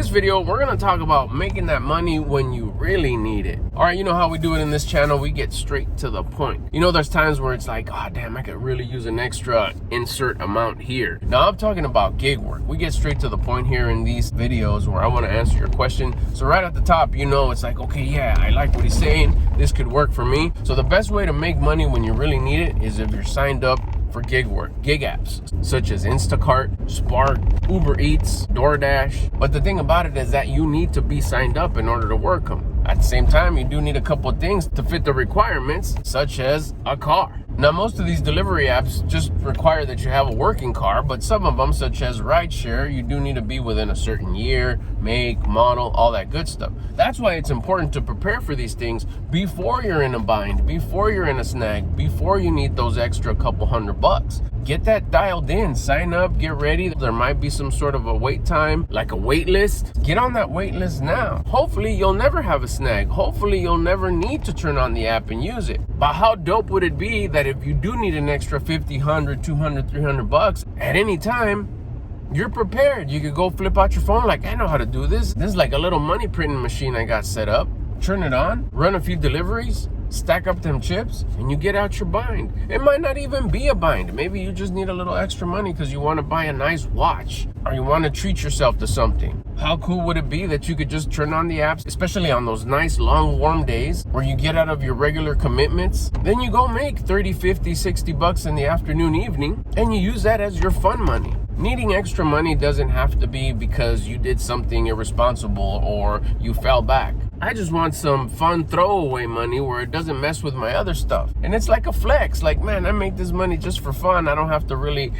this video, we're gonna talk about making that money when you really need it. All right, you know how we do it in this channel, we get straight to the point. You know, there's times where it's like, oh damn, I could really use an extra insert amount here. Now I'm talking about gig work. We get straight to the point here in these videos where I wanna answer your question. So right at the top, you know, it's like, okay, yeah, I like what he's saying. This could work for me. So the best way to make money when you really need it is if you're signed up for gig work, gig apps such as Instacart, Spark, Uber Eats, DoorDash. But the thing about it is that you need to be signed up in order to work them. At the same time, you do need a couple of things to fit the requirements, such as a car. Now, most of these delivery apps just require that you have a working car, but some of them, such as rideshare, you do need to be within a certain year, make, model, all that good stuff. That's why it's important to prepare for these things before you're in a bind, before you're in a snag, before you need those extra couple $100. Get that dialed in, sign up, get ready. There might be some sort of a wait time, like a wait list. Get on that wait list now. Hopefully you'll never have a snag. Hopefully you'll never need to turn on the app and use it. But how dope would it be that if you do need an extra 50, 100, 200, 300 bucks at any time, you're prepared. You could go flip out your phone like, I know how to do this. This is like a little money printing machine I got set up. Turn it on, run a few deliveries, stack up them chips, and you get out your bind. It might not even be a bind. Maybe you just need a little extra money because you want to buy a nice watch or you want to treat yourself to something. How cool would it be that you could just turn on the apps, especially on those nice long warm days where you get out of your regular commitments, then you go make 30, 50, 60 bucks in the afternoon, evening, and you use that as your fun money. Needing extra money doesn't have to be because you did something irresponsible or you fell back. I just want some fun throwaway money where it doesn't mess with my other stuff. And it's like a flex. Like, man, I make this money just for fun. I don't have to really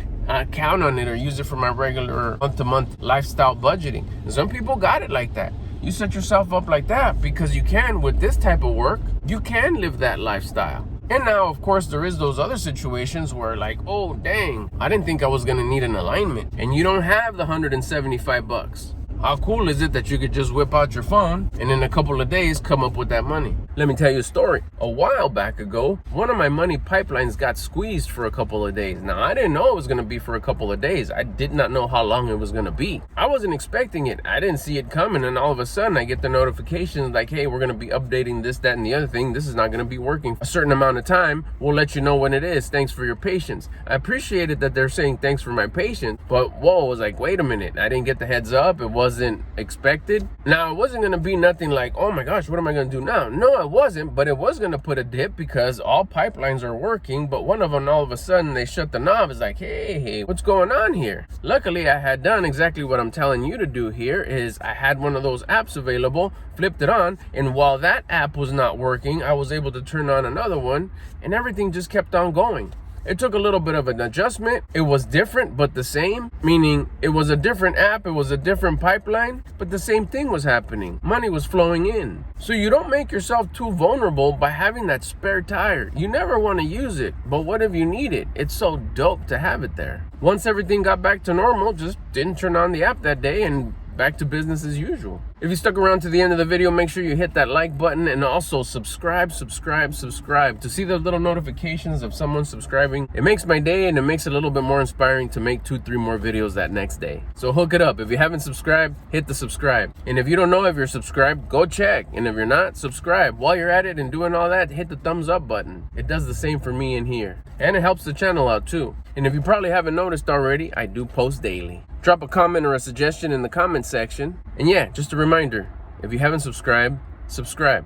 count on it or use it for my regular month-to-month lifestyle budgeting. And some people got it like that. You set yourself up like that because you can, with this type of work, you can live that lifestyle. And now, of course, there is those other situations where like, oh, dang, I didn't think I was going to need an alignment. And you don't have the 175 bucks. How cool is it that you could just whip out your phone and in a couple of days come up with that money? Let me tell you a story. A while back ago, one of my money pipelines got squeezed for a couple of days. Now, I didn't know it was going to be for a couple of days. I did not know how long it was going to be. I wasn't expecting it. I didn't see it coming. And all of a sudden, I get the notification like, hey, we're going to be updating this, that, and the other thing. This is not going to be working a certain amount of time. We'll let you know when it is. Thanks for your patience. I appreciated that they're saying thanks for my patience. But whoa, I was like, wait a minute. I didn't get the heads up. It wasn't expected. Now, it wasn't going to be nothing like, oh my gosh, what am I going to do now? No, it wasn't, but it was going to put a dip because all pipelines are working, but one of them, all of a sudden, they shut the knob. It's like, hey, what's going on here? Luckily, I had done exactly what I'm telling you to do here is I had one of those apps available, flipped it on, and while that app was not working, I was able to turn on another one, and everything just kept on going. It took a little bit of an adjustment. It was different, but the same, meaning it was a different app, it was a different pipeline, but the same thing was happening. Money was flowing in. So you don't make yourself too vulnerable by having that spare tire. You never want to use it, but what if you need it? It's so dope to have it there. Once everything got back to normal, just didn't turn on the app that day and back to business as usual. If you stuck around to the end of the video, make sure you hit that like button and also subscribe to see the little notifications of someone subscribing. It makes my day and it makes it a little bit more inspiring to make 2-3 more videos that next day. So hook it up. If you haven't subscribed, hit the subscribe. And if you don't know if you're subscribed, go check. And if you're not, subscribe. While you're at it and doing all that, hit the thumbs up button. It does the same for me in here. And it helps the channel out too. And if you probably haven't noticed already, I do post daily. Drop a comment or a suggestion in the comment section. And yeah, just a reminder, if you haven't subscribed, subscribe.